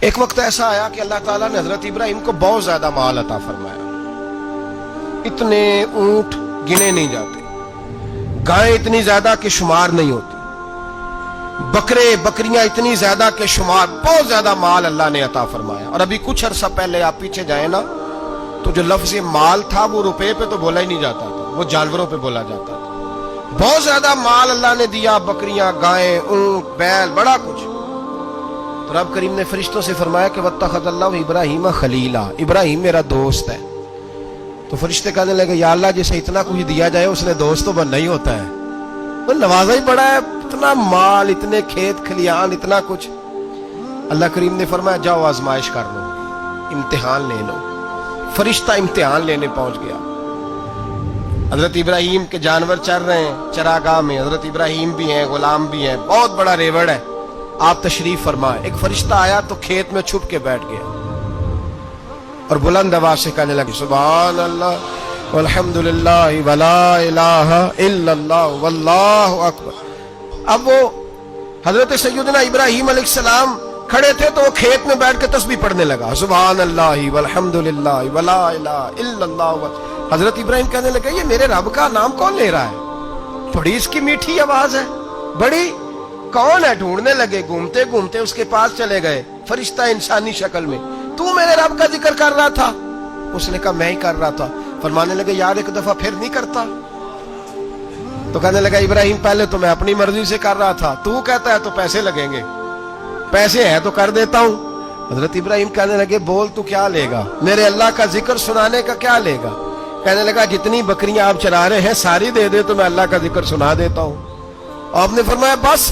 ایک وقت ایسا آیا کہ اللہ تعالیٰ نے حضرت ابراہیم کو بہت زیادہ مال عطا فرمایا. اتنے اونٹ گنے نہیں جاتے، گائیں اتنی زیادہ کہ شمار نہیں ہوتی، بکرے بکریاں اتنی زیادہ کہ شمار، بہت زیادہ مال اللہ نے عطا فرمایا. اور ابھی کچھ عرصہ پہلے آپ پیچھے جائیں نا تو جو لفظ مال تھا وہ روپے پہ تو بولا ہی نہیں جاتا تھا، وہ جانوروں پہ بولا جاتا تھا. بہت زیادہ مال اللہ نے دیا، بکریاں، گائیں، اونٹ، بیل، بڑا کچھ. تو رب کریم نے فرشتوں سے فرمایا کہ واتخذ اللہ ابراہیم خلیلا، ابراہیم میرا دوست ہے. تو فرشتے کہنے لگے یا اللہ جسے اتنا کچھ دیا جائے اس نے دوست تو بننا ہی ہوتا ہے، وہ نوازا ہی بڑا ہے، اتنا مال، اتنے کھیت کھلیان، اتنا کچھ. اللہ کریم نے فرمایا جاؤ آزمائش کر لو، امتحان لے لو. فرشتہ امتحان لینے پہنچ گیا. حضرت ابراہیم کے جانور چر رہے ہیں چراگاہ میں، حضرت ابراہیم بھی ہیں، غلام بھی ہیں، بہت بڑا ریوڑ ہے. آپ تشریف فرمائے. ایک فرشتہ آیا تو کھیت میں چھپ کے بیٹھ گیا اور بلند آواز سے کہنے لگے سبحان اللہ والحمدللہ ولا الہ الا اللہ واللہ اکبر. اب وہ حضرت سیدنا ابراہیم علیہ السلام کھڑے تھے تو وہ کھیت میں بیٹھ کے تسبیح پڑھنے لگا سبحان اللہ والحمدللہ ولا الہ الا اللہ. حضرت ابراہیم کہنے لگے یہ میرے رب کا نام کون لے رہا ہے؟ بڑی اس کی میٹھی آواز ہے، بڑی، کون ہے؟ ڈھونڈنے لگے، گھومتے گھومتے اس کے پاس چلے گئے. فرشتہ انسانی شکل میں، تو میرے رب کا ذکر کر رہا تھا؟ اس نے کہا میں ہی کر رہا تھا. فرمانے لگے یار ایک دفعہ پھر نہیں کرتا؟ تو کہنے لگا ابراہیم پہلے تو میں اپنی مرضی سے کر رہا تھا، تو کہتا ہے تو پیسے لگیں گے، پیسے ہیں تو کر دیتا ہوں. حضرت ابراہیم کہنے لگے بول تو کیا لے گا؟ میرے اللہ کا ذکر سنانے کا کیا لے گا؟ کہنے لگا جتنی بکریاں آپ چرا رہے ہیں ساری دے دے تو میں اللہ کا ذکر سنا دیتا ہوں. آپ نے فرمایا بس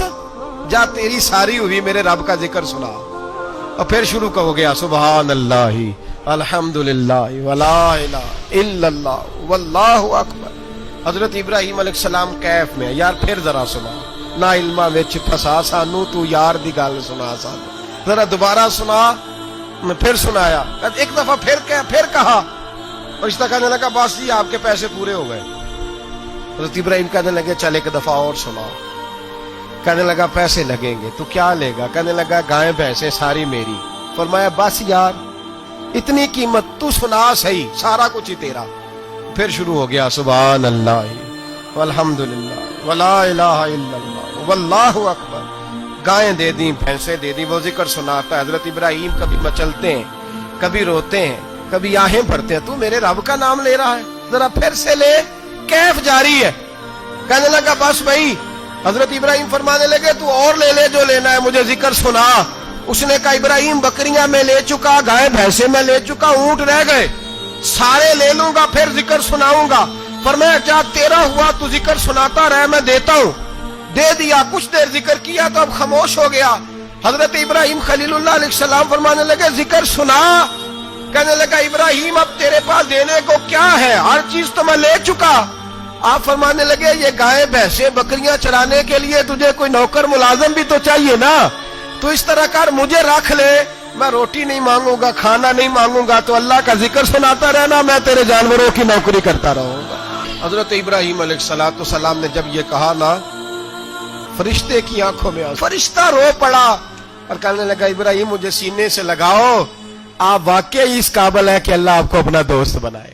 جا تیری ساری ہوئی، میرے رب کا ذکر سنا. اور پھر شروع ہو گیا سبحان اللہ الحمدللہ ولا الہ الا اللہ واللہ اکبر. حضرت ابراہیم علیہ السلام کیف میں یار پھر ذرا سنا، نا علما وچ پھسا سانو، تو یار دی گل سنا سانو، ذرا دوبارہ سنا. میں پھر سنایا، ایک دفعہ پھر کہا. فرشتہ کہنے لگا بس جی آپ کے پیسے پورے ہو گئے. حضرت ابراہیم کہنے لگے چل ایک دفعہ اور سنا. کہنے لگا پیسے لگیں گے. تو کیا لے گا؟ کہنے لگا گائیں بھینسیں ساری میری. فرمایا بس یار اتنی قیمت، تو سنا صحیح، سارا کچھ ہی تیرا. پھر شروع ہو گیا سبحان اللہ والحمدللہ ولا الہ الا اللہ واللہ اکبر. گائیں دے دیں، بھینسیں دے دیں، وہ ذکر سناتا ہے. حضرت ابراہیم کبھی مچلتے ہیں، کبھی روتے ہیں، کبھی آہیں پڑھتے ہیں. تو میرے رب کا نام لے رہا ہے، ذرا پھر سے لے. کیف جاری ہے. کہنے لگا بس بھائی. حضرت ابراہیم فرمانے لگے تو اور لے لے جو لینا ہے، مجھے ذکر سنا. اس نے کہا ابراہیم بکریاں میں لے چکا، گائے بھینسیں میں لے چکا، اونٹ رہ گئے، سارے لے لوں گا پھر ذکر سناؤں گا. فرمایا جا تیرا ہوا تو ذکر سناتا رہ، میں دیتا ہوں. دے دیا. کچھ دیر ذکر کیا تو اب خاموش ہو گیا. حضرت ابراہیم خلیل اللہ علیہ السلام فرمانے لگے ذکر سنا. کہنے لگا ابراہیم اب تیرے پاس دینے کو کیا ہے؟ ہر چیز تو میں لے چکا. آپ فرمانے لگے یہ گائے بھینسیں بکریاں چرانے کے لیے تجھے کوئی نوکر ملازم بھی تو چاہیے نا. تو اس طرح کر مجھے رکھ لے، میں روٹی نہیں مانگوں گا، کھانا نہیں مانگوں گا، تو اللہ کا ذکر سناتا رہنا، میں تیرے جانوروں کی نوکری کرتا رہوں گا. حضرت ابراہیم علیہ السلام نے جب یہ کہا نا، فرشتے کی آنکھوں میں فرشتہ رو پڑا اور کہنے لگا ابراہیم مجھے سینے سے لگاؤ، آپ واقعی اس قابل ہے کہ اللہ آپ کو اپنا دوست بنائے.